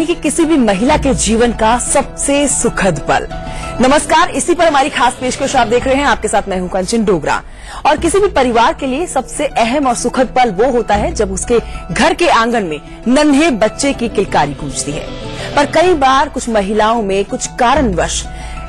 कि किसी भी महिला के जीवन का सबसे सुखद पल। नमस्कार, इसी पर हमारी खास पेशकश आप देख रहे हैं। आपके साथ मैं हूं कंचन डोगरा। और किसी भी परिवार के लिए सबसे अहम और सुखद पल वो होता है जब उसके घर के आंगन में नन्हे बच्चे की किलकारी गूंजती है। पर कई बार कुछ महिलाओं में कुछ कारणवश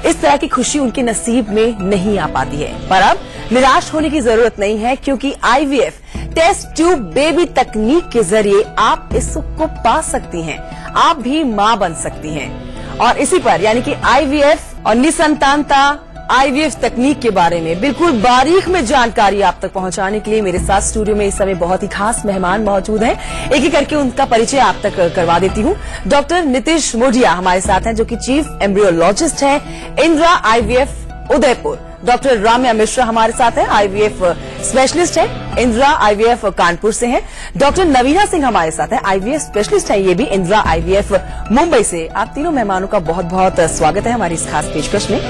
इस तरह की खुशी उनके नसीब में नहीं आ पाती है। पर अब निराश होने की जरूरत नहीं है, क्योंकि आईवीएफ टेस्ट ट्यूब बेबी तकनीक के जरिए आप इस सुख को पा सकती हैं। आप भी मां बन सकती हैं। और इसी पर यानी कि आईवीएफ और निसंतानता आईवीएफ तकनीक के बारे में बिल्कुल बारीक में जानकारी आप तक पहुंचाने के लिए मेरे साथ स्टूडियो में इस समय बहुत ही खास मेहमान मौजूद हैं। एक एक करके उनका परिचय आप तक करवा देती हूं। डॉक्टर नितिश मोडिया हमारे साथ हैं, जो कि चीफ एम्ब्रियोलॉजिस्ट हैं, इंदिरा आईवीएफ उदयपुर। डॉक्टर राम्या मिश्रा हमारे साथ हैं, आईवीएफ स्पेशलिस्ट है, इंदिरा आईवीएफ कानपुर से हैं। डॉक्टर नवीना सिंह हमारे साथ हैं, आईवीएफ स्पेशलिस्ट है, ये भी इंदिरा आईवीएफ मुंबई से। आप तीनों मेहमानों का बहुत बहुत स्वागत है हमारी इस खास पेशकश में।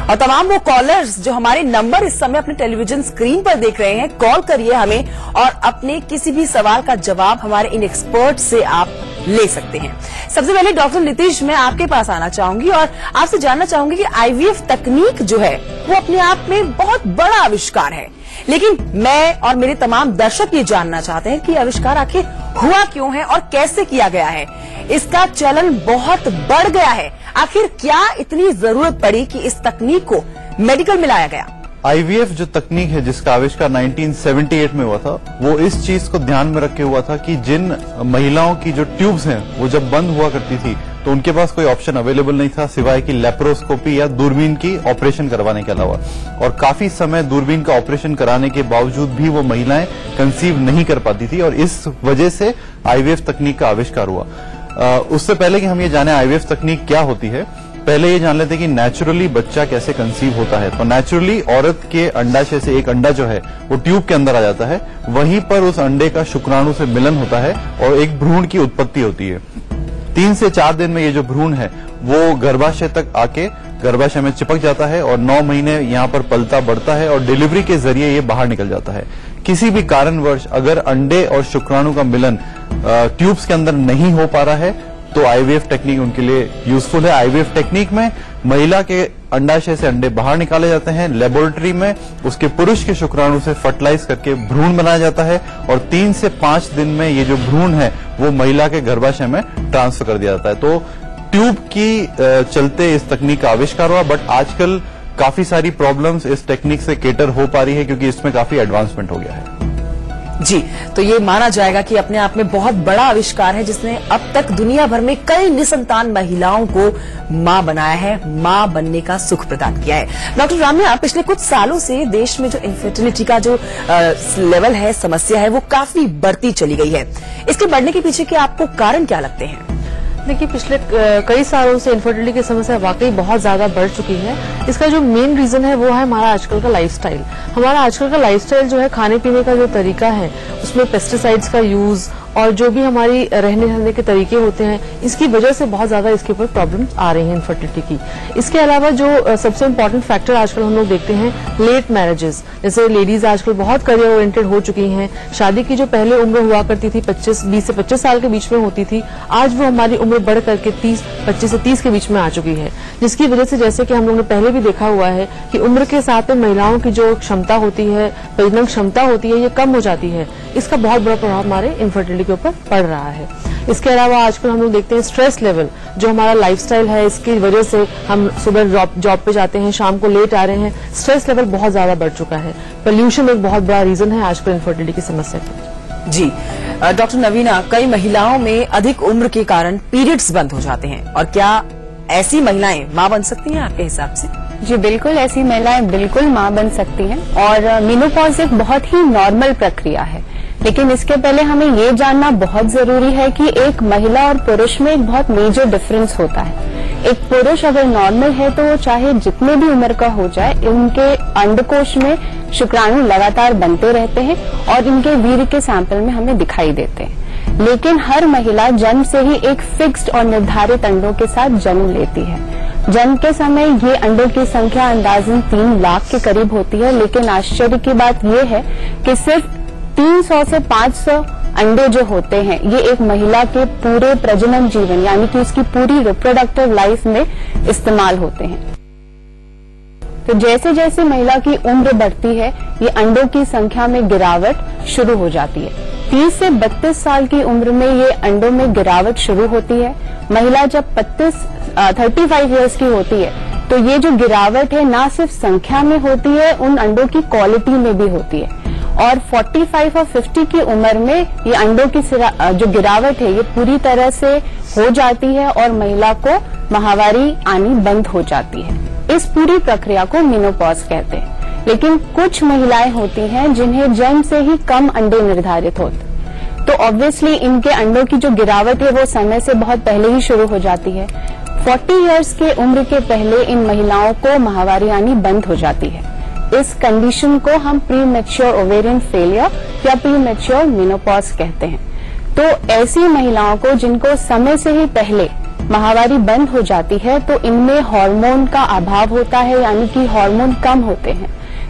और तमाम वो कॉलर्स जो हमारे नंबर इस समय अपने टेलीविजन स्क्रीन पर देख रहे हैं, कॉल करिए हमें और अपने किसी भी सवाल का जवाब हमारे इन एक्सपर्ट से आप ले सकते हैं। सबसे पहले डॉक्टर नितिश, मैं आपके पास आना चाहूंगी और आपसे जानना चाहूंगी कि आईवीएफ तकनीक जो है वो अपने आप में बहुत बड़ा आविष्कार है, लेकिन मैं और मेरे तमाम दर्शक ये जानना चाहते हैं कि आविष्कार आखिर हुआ क्यों है और कैसे किया गया है। इसका चलन बहुत बढ़ गया है। आखिर क्या इतनी जरूरत पड़ी कि इस तकनीक को मेडिकल में लाया गया? आईवीएफ जो तकनीक है जिसका आविष्कार 1978 में हुआ था, वो इस चीज को ध्यान में रखे हुआ था कि जिन महिलाओं की जो ट्यूब्स हैं वो जब बंद हुआ करती थी तो उनके पास कोई ऑप्शन अवेलेबल नहीं था सिवाय कि लेप्रोस्कोपी या दूरबीन की ऑपरेशन करवाने के अलावा। और काफी समय दूरबीन का ऑपरेशन कराने के बावजूद भी वो महिलाएं कंसीव नहीं कर पाती थी, और इस वजह से आईवीएफ तकनीक का आविष्कार हुआ। उससे पहले कि हम ये जाने आईवीएफ तकनीक क्या होती है, पहले ये जान लेते हैं कि नेचुरली बच्चा कैसे कंसीव होता है। तो नेचुरली औरत के अंडाशय से एक अंडा जो है वो ट्यूब के अंदर आ जाता है, वहीं पर उस अंडे का शुक्राणु से मिलन होता है और एक भ्रूण की उत्पत्ति होती है। 3 से 4 दिन में ये जो भ्रूण है वो गर्भाशय तक आके गर्भाशय में चिपक जाता है और 9 महीने यहाँ पर पलता बढ़ता है और डिलीवरी के जरिए ये बाहर निकल जाता है। किसी भी कारणवश अगर अंडे और शुक्राणु का मिलन ट्यूब्स के अंदर नहीं हो पा रहा है तो आईवीएफ टेक्निक उनके लिए यूजफुल है। आईवीएफ टेक्निक में महिला के अंडाशय से अंडे बाहर निकाले जाते हैं, लेबोरेटरी में उसके पुरुष के शुक्राणु से फर्टिलाइज करके भ्रूण बनाया जाता है और 3 से 5 दिन में ये जो भ्रूण है वो महिला के गर्भाशय में ट्रांसफर कर दिया जाता है। तो ट्यूब की चलते इस तकनीक का आविष्कार हुआ, बट आजकल काफी सारी प्रॉब्लम्स इस टेक्निक से केटर हो पा रही है क्योंकि इसमें काफी एडवांसमेंट हो गया है। जी, तो ये माना जाएगा कि अपने आप में बहुत बड़ा आविष्कार है जिसने अब तक दुनिया भर में कई निसंतान महिलाओं को मां बनाया है, मां बनने का सुख प्रदान किया है। डॉक्टर राम्या, पिछले कुछ सालों से देश में जो इनफर्टिलिटी का जो लेवल है, समस्या है, वो काफी बढ़ती चली गई है। इसके बढ़ने के पीछे के आपको कारण क्या लगते हैं? देखिए, पिछले कई सालों से इनफर्टिलिटी की समस्या वाकई बहुत ज्यादा बढ़ चुकी है। इसका जो मेन रीजन है वो है हमारा आजकल का लाइफस्टाइल। हमारा आजकल का लाइफस्टाइल जो है, खाने पीने का जो तरीका है उसमें पेस्टिसाइड्स का यूज और जो भी हमारी रहने सहने के तरीके होते हैं, इसकी वजह से बहुत ज्यादा इसके ऊपर प्रॉब्लम्स आ रही हैं इनफर्टिलिटी की। इसके अलावा जो सबसे इम्पोर्टेंट फैक्टर आजकल हम लोग देखते हैं, लेट मैरिजेस। जैसे लेडीज आजकल बहुत करियर ओरिएंटेड हो चुकी हैं। शादी की जो पहले उम्र हुआ करती थी 20 से 25 साल के बीच में होती थी, आज वो हमारी उम्र बढ़ करके 25 से 30 के बीच में आ चुकी है, जिसकी वजह से जैसे कि हम लोगों ने पहले भी देखा हुआ है कि उम्र के साथ में महिलाओं की जो क्षमता होती है, प्रजनन क्षमता होती है, ये कम हो जाती है। इसका बहुत बड़ा प्रभाव हमारे इनफर्टिलिटी के ऊपर पड़ रहा है। इसके अलावा आजकल हम लोग देखते हैं स्ट्रेस लेवल, जो हमारा लाइफस्टाइल है, इसकी वजह से हम सुबह जॉब पे जाते हैं, शाम को लेट आ रहे हैं, स्ट्रेस लेवल बहुत ज्यादा बढ़ चुका है। पोल्यूशन एक बहुत बड़ा रीजन है आजकल इनफर्टिलिटी की समस्या की। जी, डॉक्टर नवीना, कई महिलाओं में अधिक उम्र के कारण पीरियड्स बंद हो जाते हैं, और क्या ऐसी महिलाएं मां बन सकती हैं आपके हिसाब से? जी बिल्कुल, ऐसी महिलाएं बिल्कुल मां बन सकती हैं और मेनोपॉज एक बहुत ही नॉर्मल प्रक्रिया है। लेकिन इसके पहले हमें ये जानना बहुत जरूरी है कि एक महिला और पुरुष में एक बहुत मेजर डिफरेंस होता है। एक पुरुष अगर नॉर्मल है तो वो चाहे जितने भी उम्र का हो जाए, उनके अंडकोश में शुक्राणु लगातार बनते रहते हैं और इनके वीर्य के सैंपल में हमें दिखाई देते हैं। लेकिन हर महिला जन्म से ही एक फिक्स्ड और निर्धारित अंडों के साथ जन्म लेती है। जन्म के समय ये अंडों की संख्या अंदाजन 3 लाख के करीब होती है, लेकिन आश्चर्य की बात यह है कि सिर्फ 300 से 500 अंडे जो होते हैं ये एक महिला के पूरे प्रजनन जीवन यानी कि उसकी पूरी रिप्रोडक्टिव लाइफ में इस्तेमाल होते हैं। तो जैसे जैसे महिला की उम्र बढ़ती है ये अंडों की संख्या में गिरावट शुरू हो जाती है। 30 से 32 साल की उम्र में ये अंडों में गिरावट शुरू होती है। महिला जब 35 इयर्स की होती है तो ये जो गिरावट है ना सिर्फ संख्या में होती है, उन अंडों की क्वालिटी में भी होती है। और 45 और 50 की उम्र में ये अंडों की जो गिरावट है ये पूरी तरह से हो जाती है और महिला को माहवारी आनी बंद हो जाती है। इस पूरी प्रक्रिया को मेनोपॉज कहते हैं। लेकिन कुछ महिलाएं होती हैं जिन्हें जन्म से ही कम अंडे निर्धारित होते, तो ऑब्वियसली इनके अंडों की जो गिरावट है वो समय से बहुत पहले ही शुरू हो जाती है। 40 इयर्स के उम्र के पहले इन महिलाओं को माहवारी आनी बंद हो जाती है। इस कंडीशन को हम प्री मैच्योर ओवेरियन फेलियर या प्री मैच्योर मेनोपॉज कहते हैं। तो ऐसी महिलाओं को जिनको समय से ही पहले माहवारी बंद हो जाती है तो इनमें हार्मोन का अभाव होता है, यानी कि हार्मोन कम होते हैं,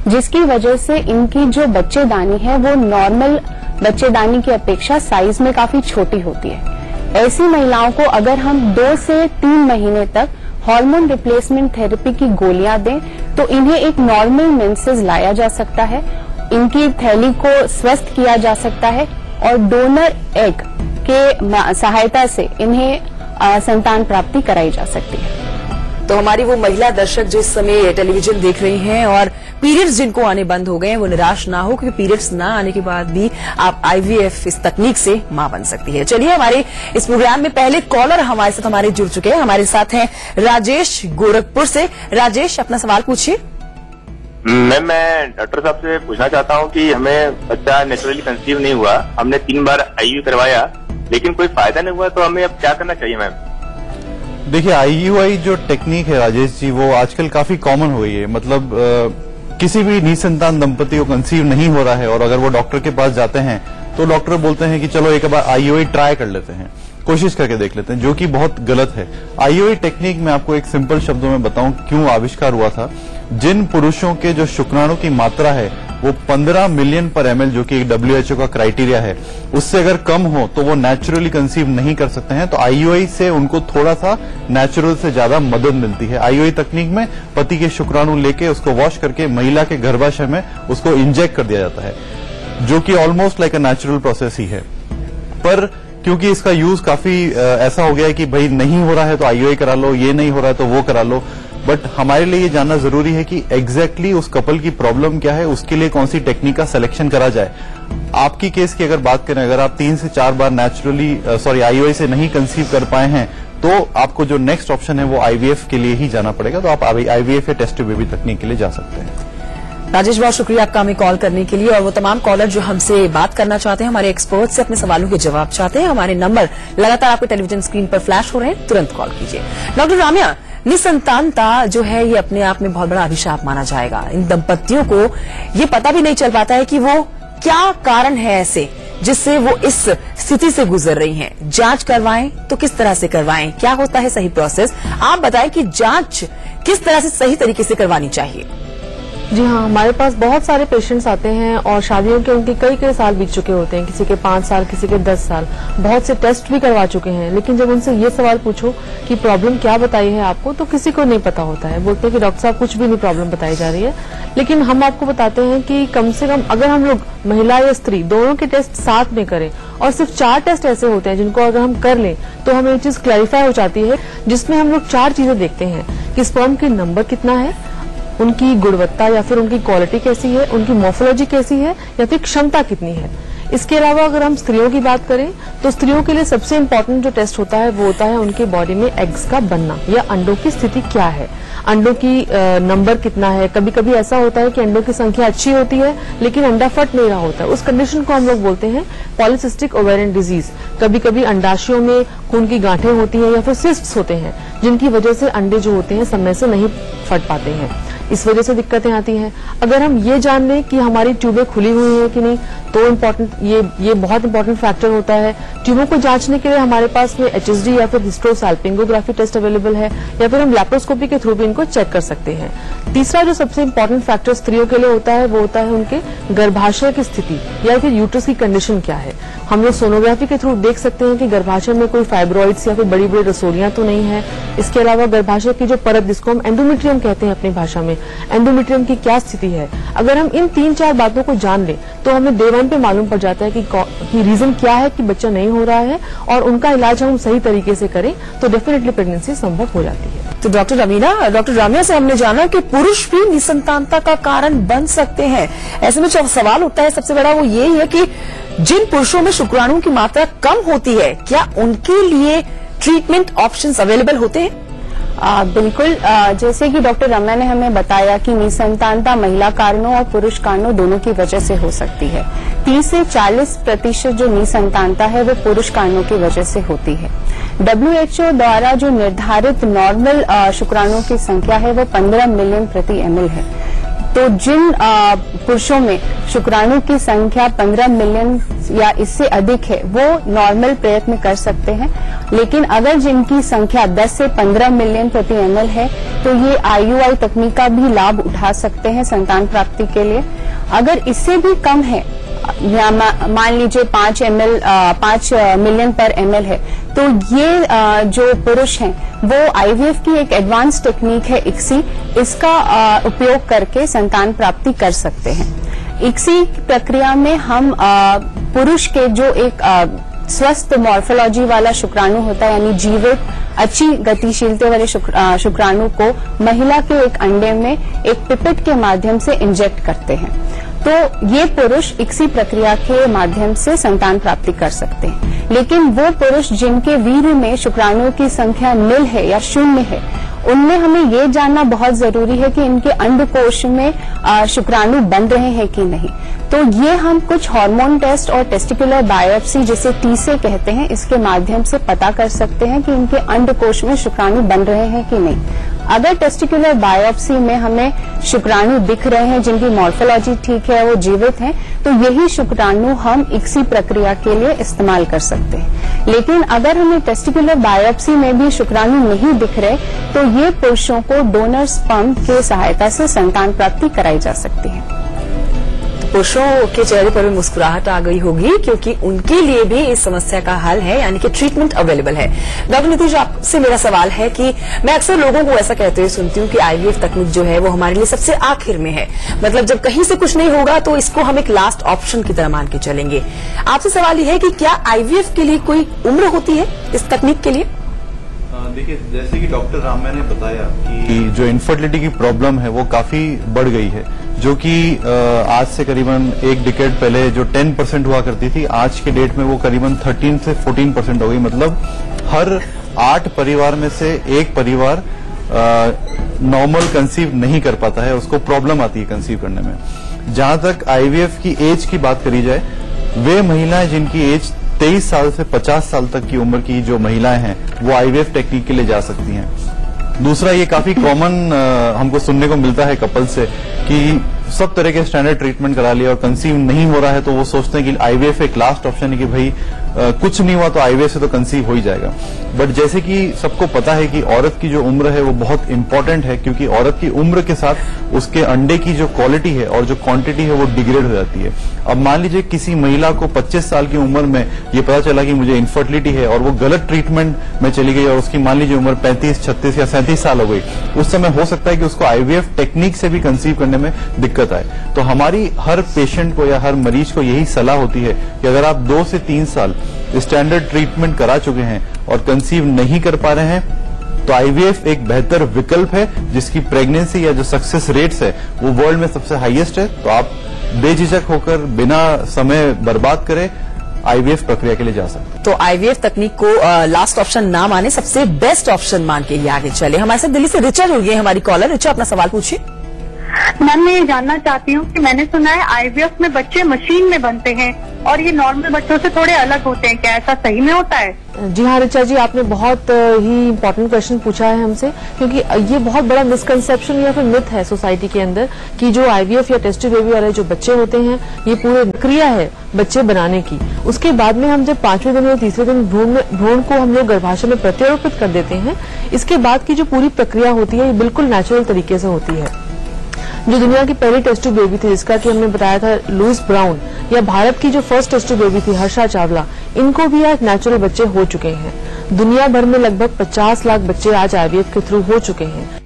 जिसकी वजह से इनकी जो बच्चेदानी है वो नॉर्मल बच्चेदानी की अपेक्षा साइज में काफी छोटी होती है। ऐसी महिलाओं को अगर हम 2 से 3 महीने तक हार्मोन रिप्लेसमेंट थेरेपी की गोलियां दें तो इन्हें एक नॉर्मल मेंसेस लाया जा सकता है, इनकी थैली को स्वस्थ किया जा सकता है और डोनर एग के सहायता से इन्हें संतान प्राप्ति कराई जा सकती है। तो हमारी वो महिला दर्शक जो इस समय टेलीविजन देख रही हैं और पीरियड्स जिनको आने बंद हो गए हैं वो निराश ना हो, क्योंकि पीरियड्स ना आने के बाद भी आप IVF इस तकनीक से मां बन सकती है। चलिए हमारे इस प्रोग्राम में पहले कॉलर हमारे साथ जुड़ चुके हैं। हमारे साथ हैं राजेश गोरखपुर से। राजेश, अपना सवाल पूछिए। मैम, मैं डॉक्टर साहब से पूछना चाहता हूँ कि हमें बच्चा नेचुरली कंसीव नहीं हुआ, हमने 3 बार IUI करवाया लेकिन कोई फायदा नहीं हुआ, तो हमें अब क्या करना चाहिए मैम? देखिए, IUI जो टेक्निक है राजेश जी वो आजकल काफी कॉमन हो गई है। मतलब किसी भी निसंतान दंपति को कंसीव नहीं हो रहा है और अगर वो डॉक्टर के पास जाते हैं तो डॉक्टर बोलते हैं कि चलो एक बार IUI ट्राई कर लेते हैं, कोशिश करके देख लेते हैं, जो कि बहुत गलत है। IUI टेक्निक में आपको एक सिंपल शब्दों में बताऊं क्यों आविष्कार हुआ था। जिन पुरुषों के जो शुक्राणु की मात्रा है वो 15 मिलियन पर ml, जो कि WHO का क्राइटेरिया है, उससे अगर कम हो तो वो नेचुरली कंसीव नहीं कर सकते हैं। तो IUI से उनको थोड़ा सा नेचुरल से ज्यादा मदद मिलती है। IUI तकनीक में पति के शुक्राणु लेके उसको वॉश करके महिला के गर्भाशय में उसको इंजेक्ट कर दिया जाता है, जो कि almost like a natural process ही है। पर क्योंकि इसका यूज काफी ऐसा हो गया है कि भाई नहीं हो रहा है तो IUI करा लो, ये नहीं हो रहा है तो वो करा लो, बट हमारे लिए ये जानना जरूरी है कि एग्जैक्टली उस कपल की प्रॉब्लम क्या है, उसके लिए कौन सी टेक्निक का सिलेक्शन करा जाए। आपकी केस की अगर बात करें, अगर आप 3 से 4 बार IUI से नहीं कंसीव कर पाए हैं तो आपको जो नेक्स्ट ऑप्शन है वो IVF के लिए ही जाना पड़ेगा। तो आप IVF या टेस्ट बेबी तकनीक के लिए जा सकते हैं। राजेश, बहुत शुक्रिया आपका हमें कॉल करने के लिए। और वो तमाम कॉलर जो हमसे बात करना चाहते हैं, हमारे एक्सपर्ट से अपने सवालों के जवाब चाहते हैं, हमारे नंबर लगातार आपके टेलीविजन स्क्रीन पर फ्लैश हो रहे हैं, तुरंत कॉल कीजिए। डॉक्टर राम्या, निसंतानता जो है ये अपने आप में बहुत बड़ा अभिशाप माना जाएगा। इन दंपतियों को ये पता भी नहीं चल पाता है कि वो क्या कारण है ऐसे जिससे वो इस स्थिति से गुजर रही हैं। जांच करवाएं तो किस तरह से करवाएं, क्या होता है सही प्रोसेस? आप बताएं कि जांच किस तरह से सही तरीके से करवानी चाहिए। जी हाँ, हमारे पास बहुत सारे पेशेंट्स आते हैं और शादियों के उनके कई साल बीत चुके होते हैं, किसी के 5 साल, किसी के 10 साल, बहुत से टेस्ट भी करवा चुके हैं। लेकिन जब उनसे ये सवाल पूछो कि प्रॉब्लम क्या बताई है आपको, तो किसी को नहीं पता होता है। बोलते हैं कि डॉक्टर साहब कुछ भी नहीं प्रॉब्लम बताई जा रही है। लेकिन हम आपको बताते हैं कि कम से कम अगर हम लोग महिला या स्त्री दोनों के टेस्ट साथ में करें, और सिर्फ 4 टेस्ट ऐसे होते हैं जिनको अगर हम कर लें तो हमें ये चीज क्लैरिफाई हो जाती है, जिसमें हम लोग 4 चीजें देखते हैं कि स्पर्म की नंबर कितना है, उनकी गुणवत्ता या फिर उनकी क्वालिटी कैसी है, उनकी मॉर्फोलॉजी कैसी है, या फिर क्षमता कितनी है। इसके अलावा अगर हम स्त्रियों की बात करें तो स्त्रियों के लिए सबसे इम्पोर्टेंट जो टेस्ट होता है वो होता है उनके बॉडी में एग्स का बनना या अंडों की स्थिति क्या है, अंडों की नंबर कितना है। कभी कभी ऐसा होता है कि अंडों की संख्या अच्छी होती है लेकिन अंडा फट नहीं रहा होता है। उस कंडीशन को हम लोग बोलते हैं पॉलीसिस्टिक ओवेरियन डिजीज। कभी कभी अंडाशयों में खून की गांठें होती हैं या फिर सिस्ट्स होते हैं, जिनकी वजह से अंडे जो होते हैं समय से नहीं फट पाते हैं। इस वजह से दिक्कतें आती हैं। अगर हम ये जान लें कि हमारी ट्यूबें खुली हुई है कि नहीं, तो ये बहुत इंपॉर्टेंट फैक्टर होता है। ट्यूबों को जांचने के लिए हमारे पास में HSD या फिर हिस्ट्रोसाल्पिंगोग्राफी टेस्ट अवेलेबल है, या फिर हम लैप्रोस्कोपी के थ्रू भी इनको चेक कर सकते हैं। तीसरा जो सबसे इंपॉर्टेंट फैक्टर स्त्रियों के लिए होता है वो होता है उनके गर्भाशय की स्थिति या फिर यूट्रस की कंडीशन क्या है। हम लोग सोनोग्राफी के थ्रू देख सकते हैं कि गर्भाशय में कोई फाइब्रॉइड्स या फिर बड़ी बड़ी रसोलियां तो नहीं है। इसके अलावा गर्भाशय की जो परत, जिसको हम एंडोमेट्रियम कहते हैं अपनी भाषा में, एंडोमेट्रियम की क्या स्थिति है। अगर हम इन 3-4 बातों को जान लें तो हमें डे 1 पे मालूम पड़ जाता है कि रीजन क्या है कि बच्चा नहीं हो रहा है, और उनका इलाज हम सही तरीके से करें तो डेफिनेटली प्रेगनेंसी संभव हो जाती है। तो डॉक्टर रामिया से हमने जाना कि पुरुष भी निसंतानता का कारण बन सकते हैं। ऐसे में जो सवाल उठता है सबसे बड़ा वो यही है कि जिन पुरुषों में शुक्राणु की मात्रा कम होती है, क्या उनके लिए ट्रीटमेंट ऑप्शंस अवेलेबल होते हैं? बिल्कुल। जैसे कि डॉक्टर रम्या ने हमें बताया कि निसंतानता महिला कारणों और पुरुष कारणों दोनों की वजह से हो सकती है। 30 से 40% जो निसंतानता है वो पुरुष कारणों की वजह से होती है। WHO द्वारा जो निर्धारित नॉर्मल शुक्राणुओं की संख्या है वो 15 मिलियन प्रति ml है। तो जिन पुरुषों में शुक्राणु की संख्या 15 मिलियन या इससे अधिक है वो नॉर्मल प्रयत्न कर सकते हैं, लेकिन अगर जिनकी संख्या 10 से 15 मिलियन प्रति ml है तो ये IUI तकनीक का भी लाभ उठा सकते हैं संतान प्राप्ति के लिए। अगर इससे भी कम है या मान लीजिए 5 मिलियन पर ml है, तो ये जो पुरुष हैं वो IVF की एक एडवांस टेक्निक है ICSI, इसका उपयोग करके संतान प्राप्ति कर सकते हैं। ICSI प्रक्रिया में हम पुरुष के जो एक स्वस्थ मॉर्फोलॉजी वाला शुक्राणु होता है, यानी जीवित अच्छी गतिशीलता वाले शुक्राणु को महिला के एक अंडे में एक पिपेट के माध्यम से इंजेक्ट करते हैं। तो ये पुरुष ICSI प्रक्रिया के माध्यम से संतान प्राप्ति कर सकते हैं। लेकिन वो पुरुष जिनके वीर्य में शुक्राणुओं की संख्या 0 है या 0 है, उनमें हमें ये जानना बहुत जरूरी है कि इनके अंडकोश में शुक्राणु बन रहे हैं कि नहीं। तो ये हम कुछ हार्मोन टेस्ट और टेस्टिकुलर बायोप्सी, जिसे TSA कहते हैं, इसके माध्यम से पता कर सकते हैं कि इनके अंडकोश में शुक्राणु बन रहे हैं कि नहीं। अगर टेस्टिकुलर बायोप्सी में हमें शुक्राणु दिख रहे हैं जिनकी मॉर्फोलॉजी ठीक है, वो जीवित हैं, तो यही शुक्राणु हम ICSI प्रक्रिया के लिए इस्तेमाल कर सकते हैं। लेकिन अगर हमें टेस्टिकुलर बायोप्सी में भी शुक्राणु नहीं दिख रहे, तो ये पुरुषों को डोनर स्पर्म के सहायता से संतान प्राप्ति कराई जा सकती है। पुरुषों के चेहरे पर भी मुस्कुराहट आ गई होगी, क्योंकि उनके लिए भी इस समस्या का हल है, यानी कि ट्रीटमेंट अवेलेबल है। डॉक्टर नीतीश, आपसे मेरा सवाल है कि मैं अक्सर लोगों को ऐसा कहते हुए सुनती हूँ कि IVF तकनीक जो है वो हमारे लिए सबसे आखिर में है, मतलब जब कहीं से कुछ नहीं होगा तो इसको हम एक लास्ट ऑप्शन की तरह मान के चलेंगे। आपसे सवाल ये है कि क्या IVF के लिए कोई उम्र होती है इस तकनीक के लिए? देखिए, जैसे कि डॉक्टर रामिया ने बताया कि जो इनफर्टिलिटी की प्रॉब्लम है वो काफी बढ़ गई है, जो कि आज से करीबन 1 डिकेड पहले जो 10% हुआ करती थी, आज के डेट में वो करीबन 13 से 14% हो गई। मतलब हर 8 परिवार में से 1 परिवार नॉर्मल कंसीव नहीं कर पाता है, उसको प्रॉब्लम आती है कंसीव करने में। जहां तक IVF की एज की बात करी जाए, वे महिलाएं जिनकी एज 23 साल से 50 साल तक की उम्र की जो महिलाएं हैं वो IVF टेक्निक के लिए जा सकती हैं। दूसरा, ये काफी कॉमन हमको सुनने को मिलता है कपल से कि सब तरह के स्टैंडर्ड ट्रीटमेंट करा लिया और कंसीव नहीं हो रहा है, तो वो सोचते हैं कि IVF एक लास्ट ऑप्शन है कि भाई कुछ नहीं हुआ तो IVF से तो कंसीव हो ही जाएगा। बट जैसे कि सबको पता है कि औरत की जो उम्र है वो बहुत इंपॉर्टेंट है, क्योंकि औरत की उम्र के साथ उसके अंडे की जो क्वालिटी है और जो क्वांटिटी है वो डिग्रेड हो जाती है। अब मान लीजिए किसी महिला को 25 साल की उम्र में ये पता चला कि मुझे इनफर्टिलिटी है और वो गलत ट्रीटमेंट में चली गई और उसकी मान लीजिए उम्र 35, 36 या 37 साल हो गई, उस समय हो सकता है कि उसको IVF टेक्निक से भी कंसीव करने में दिक्कत आए। तो हमारी हर पेशेंट को या हर मरीज को यही सलाह होती है कि अगर आप 2 से 3 साल स्टैंडर्ड ट्रीटमेंट करा चुके हैं और कंसीव नहीं कर पा रहे हैं, तो IVF एक बेहतर विकल्प है, जिसकी प्रेगनेंसी या जो सक्सेस रेट्स है वो वर्ल्ड में सबसे हाईएस्ट है। तो आप बेझिझक होकर बिना समय बर्बाद करे IVF प्रक्रिया के लिए जा सकते हैं। तो IVF तकनीक को लास्ट ऑप्शन ना माने, सबसे बेस्ट ऑप्शन मान के ही आगे चले। हमारे साथ दिल्ली से रिचा जुड़ गए, हमारी कॉलर। रिचा, अपना सवाल पूछिए। मैम मैं ये जानना चाहती हूँ कि मैंने सुना है आईवीएफ में बच्चे मशीन में बनते हैं और ये नॉर्मल बच्चों से थोड़े अलग होते हैं, क्या ऐसा सही में होता है? जी हाँ ऋचा जी, आपने बहुत ही इम्पोर्टेंट क्वेश्चन पूछा है हमसे, क्योंकि ये बहुत बड़ा मिसकंसेप्शन या फिर मिथ है सोसाइटी के अंदर कि जो आईवीएफ या टेस्ट ट्यूब बेबी वाले जो बच्चे होते हैं ये पूरी प्रक्रिया है बच्चे बनाने की। उसके बाद में हम जब 5वें दिन या तीसरे दिन भ्रूण को हम लोग गर्भाशय में प्रत्यारोपित कर देते हैं, इसके बाद की जो पूरी प्रक्रिया होती है ये बिल्कुल नेचुरल तरीके से होती है। जो दुनिया की पहली टेस्ट ट्यूब बेबी थी जिसका कि हमने बताया था लुइस ब्राउन, या भारत की जो फर्स्ट टेस्ट ट्यूब बेबी थी हर्षा चावला, इनको भी आज नेचुरल बच्चे हो चुके हैं। दुनिया भर में लगभग 50 लाख बच्चे आज आईवीएफ के थ्रू हो चुके हैं।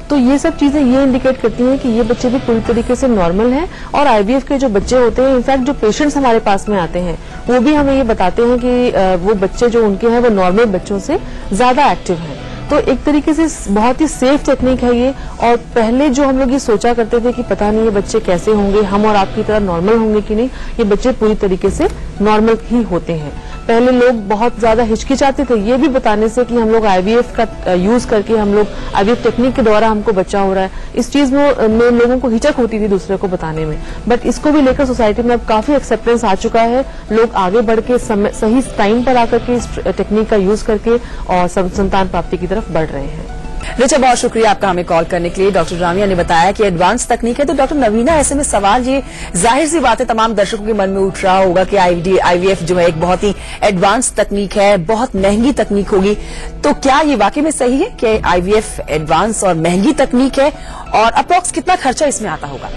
तो ये सब चीजें ये इंडिकेट करती हैं कि ये बच्चे भी पूरी तरीके से नॉर्मल हैं। और आईवीएफ के जो बच्चे होते हैं, इनफैक्ट जो पेशेंट्स हमारे पास में आते हैं वो भी हमें ये बताते हैं कि वो बच्चे जो उनके हैं वो नॉर्मल बच्चों से ज्यादा एक्टिव हैं। तो एक तरीके से बहुत ही सेफ टेक्निक है ये। और पहले जो हम लोग ये सोचा करते थे कि पता नहीं ये बच्चे कैसे होंगे, हम और आपकी तरह नॉर्मल होंगे कि नहीं, ये बच्चे पूरी तरीके से नॉर्मल ही होते हैं। पहले लोग बहुत ज्यादा हिचकिचाते थे ये भी बताने से कि हम लोग आईवीएफ का यूज करके हम लोग आईवीएफ टेक्निक के द्वारा हमको बच्चा हो रहा है, इस चीज में लोगों को हिचक होती थी दूसरे को बताने में। बट इसको भी लेकर सोसाइटी में अब काफी एक्सेप्टेंस आ चुका है। लोग आगे बढ़ के सही टाइम पर आकर के इस टेक्निक का यूज करके और संतान प्राप्ति की तरफ बढ़ रहे हैं। रिचा, बहुत शुक्रिया आपका हमें कॉल करने के लिए। डॉक्टर रामिया ने बताया कि एडवांस तकनीक है। तो डॉक्टर नवीना, ऐसे में सवाल ये जाहिर सी बात है तमाम दर्शकों के मन में उठ रहा होगा कि आईवीएफ जो है एक बहुत ही एडवांस तकनीक है, बहुत महंगी तकनीक होगी। तो क्या ये वाकई में सही है कि आईवीएफ एडवांस और महंगी तकनीक है, और अप्रॉक्स कितना खर्चा इसमें आता होगा?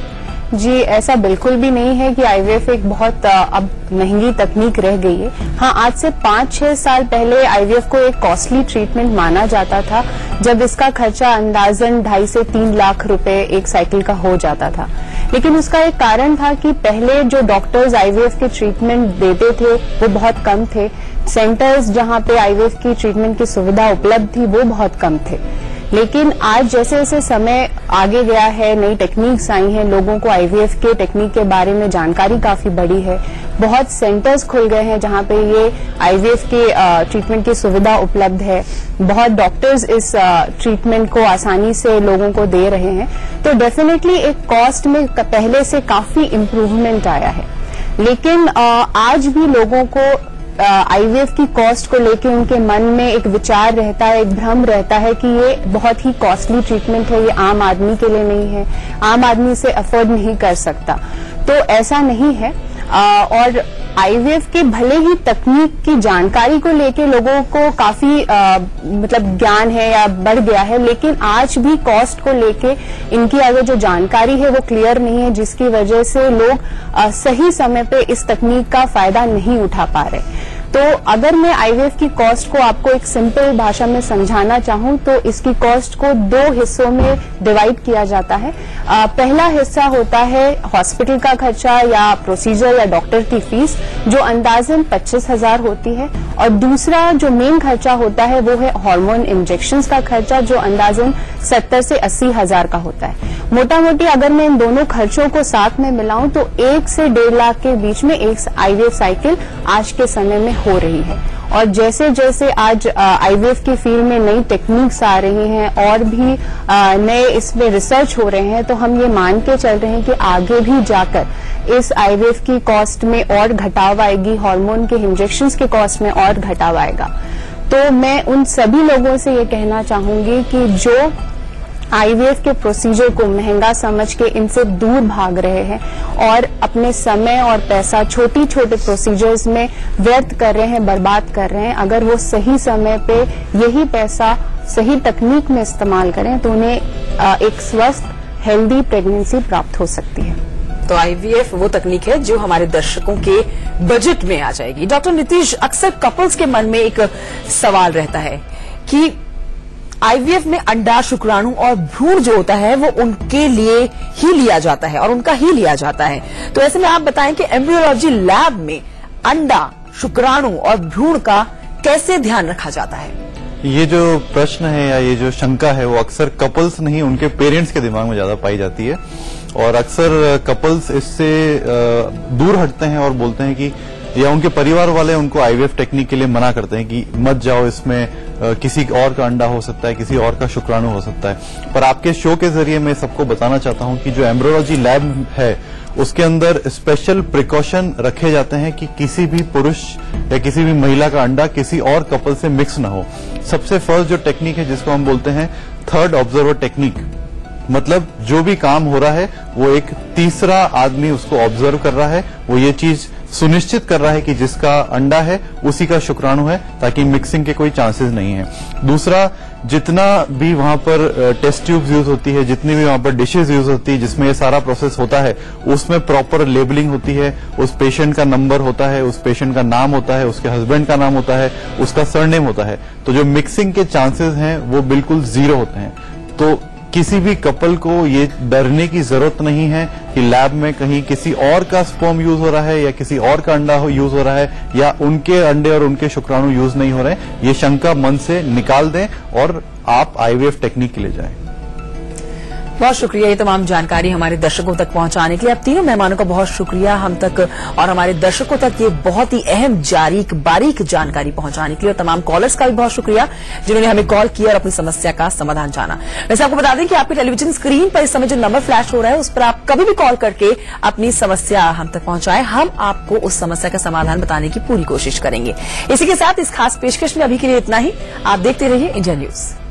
जी, ऐसा बिल्कुल भी नहीं है कि आईवीएफ एक बहुत अब महंगी तकनीक रह गई है। हाँ, आज से 5-6 साल पहले आईवीएफ को एक कॉस्टली ट्रीटमेंट माना जाता था, जब इसका खर्चा अंदाजन 2.5 से 3 लाख रुपए एक साइकिल का हो जाता था। लेकिन उसका एक कारण था कि पहले जो डॉक्टर्स आईवीएफ के ट्रीटमेंट देते थे वो बहुत कम थे। सेंटर्स जहां पे आईवीएफ की ट्रीटमेंट की सुविधा उपलब्ध थी वो बहुत कम थे। लेकिन आज जैसे जैसे समय आगे गया है, नई टेक्निक्स आई हैं, लोगों को आईवीएफ के टेक्निक के बारे में जानकारी काफी बढ़ी है। बहुत सेंटर्स खुल गए हैं जहां पे ये आईवीएफ के ट्रीटमेंट की सुविधा उपलब्ध है। बहुत डॉक्टर्स इस ट्रीटमेंट को आसानी से लोगों को दे रहे हैं। तो डेफिनेटली एक कॉस्ट में पहले से काफी इम्प्रूवमेंट आया है। लेकिन आज भी लोगों को आईवीएफ की कॉस्ट को लेकर उनके मन में एक विचार रहता है, एक भ्रम रहता है कि ये बहुत ही कॉस्टली ट्रीटमेंट है, ये आम आदमी के लिए नहीं है, आम आदमी से अफोर्ड नहीं कर सकता। तो ऐसा नहीं है। और आईवीएफ के भले ही तकनीक की जानकारी को लेके लोगों को काफी मतलब ज्ञान है या बढ़ गया है, लेकिन आज भी कॉस्ट को लेके इनकी अगर जो जानकारी है वो क्लियर नहीं है, जिसकी वजह से लोग सही समय पे इस तकनीक का फायदा नहीं उठा पा रहे। तो अगर मैं आईवीएफ की कॉस्ट को आपको एक सिंपल भाषा में समझाना चाहूं तो इसकी कॉस्ट को 2 हिस्सों में डिवाइड किया जाता है। पहला हिस्सा होता है हॉस्पिटल का खर्चा या प्रोसीजर या डॉक्टर की फीस, जो अंदाजन 25,000 होती है। और दूसरा जो मेन खर्चा होता है वो है हार्मोन इंजेक्शंस का खर्चा, जो अंदाजन 70 से 80,000 का होता है। मोटा मोटी अगर मैं इन दोनों खर्चों को साथ में मिलाऊं तो 1 से 1.5 लाख के बीच में एक आईवीएफ साइकिल आज के समय में हो रही है। और जैसे जैसे आज आईवीएफ की फील्ड में नई टेक्निक्स आ रही हैं और भी नए इसमें रिसर्च हो रहे हैं, तो हम ये मान के चल रहे हैं कि आगे भी जाकर इस आईवीएफ की कॉस्ट में और घटाव आएगी, हार्मोन के इंजेक्शंस के कॉस्ट में और घटाव आएगा। तो मैं उन सभी लोगों से ये कहना चाहूंगी कि जो आईवीएफ के प्रोसीजर को महंगा समझ के इनसे दूर भाग रहे हैं और अपने समय और पैसा छोटी छोटे प्रोसीजर्स में व्यर्थ कर रहे हैं, बर्बाद कर रहे हैं, अगर वो सही समय पे यही पैसा सही तकनीक में इस्तेमाल करें तो उन्हें एक स्वस्थ हेल्दी प्रेगनेंसी प्राप्त हो सकती है। तो आईवीएफ वो तकनीक है जो हमारे दर्शकों के बजट में आ जाएगी। डॉक्टर नीतीश, अक्सर कपल्स के मन में एक सवाल रहता है कि आईवीएफ में अंडा, शुक्राणु और भ्रूण जो होता है वो उनके लिए ही लिया जाता है और उनका ही लिया जाता है। तो ऐसे में आप बताएं कि एम्ब्रियोलॉजी लैब में अंडा, शुक्राणु और भ्रूण का कैसे ध्यान रखा जाता है? ये जो प्रश्न है या ये जो शंका है वो अक्सर कपल्स नहीं उनके पेरेंट्स के दिमाग में ज्यादा पाई जाती है। और अक्सर कपल्स इससे दूर हटते हैं और बोलते हैं कि या उनके परिवार वाले उनको आईवीएफ टेक्निक के लिए मना करते हैं कि मत जाओ इसमें, किसी और का अंडा हो सकता है, किसी और का शुक्राणु हो सकता है। पर आपके शो के जरिए मैं सबको बताना चाहता हूं कि जो एम्ब्रियोलॉजी लैब है उसके अंदर स्पेशल प्रिकॉशन रखे जाते हैं कि किसी भी पुरुष या किसी भी महिला का अंडा किसी और कपल से मिक्स ना हो। सबसे फर्स्ट जो टेक्निक है जिसको हम बोलते हैं थर्ड ऑब्जर्वर टेक्निक, मतलब जो भी काम हो रहा है वो एक तीसरा आदमी उसको ऑब्जर्व कर रहा है, वो ये चीज सुनिश्चित कर रहा है कि जिसका अंडा है उसी का शुक्राणु है, ताकि मिक्सिंग के कोई चांसेस नहीं है। दूसरा, जितना भी वहां पर टेस्ट ट्यूब्स यूज होती है, जितनी भी वहां पर डिशेज यूज होती है जिसमें ये सारा प्रोसेस होता है, उसमें प्रॉपर लेबलिंग होती है, उस पेशेंट का नंबर होता है, उस पेशेंट का नाम होता है, उसके हस्बैंड का नाम होता है, उसका सरनेम होता है। तो जो मिक्सिंग के चांसेस हैं वो बिल्कुल जीरो होते हैं। तो किसी भी कपल को ये डरने की जरूरत नहीं है कि लैब में कहीं किसी और का स्पर्म यूज हो रहा है या किसी और का अंडा यूज हो रहा है या उनके अंडे और उनके शुक्राणु यूज नहीं हो रहे हैं। ये शंका मन से निकाल दें और आप आईवीएफ टेक्निक के लिए जाएं। बहुत शुक्रिया ये तमाम जानकारी हमारे दर्शकों तक पहुंचाने के लिए। अब तीनों मेहमानों का बहुत शुक्रिया हम तक और हमारे दर्शकों तक ये बहुत ही अहम बारीक जानकारी पहुंचाने के लिए। और तमाम कॉलर्स का भी बहुत शुक्रिया जिन्होंने हमें कॉल किया और अपनी समस्या का समाधान जाना। वैसे आपको बता दें कि आपकी टेलीविजन स्क्रीन पर इस समय जो नंबर फ्लैश हो रहा है उस पर आप कभी भी कॉल करके अपनी समस्या हम तक पहुंचाएं, हम आपको उस समस्या का समाधान बताने की पूरी कोशिश करेंगे। इसी के साथ इस खास पेशकश में अभी के लिए इतना ही। आप देखते रहिए इंडिया न्यूज।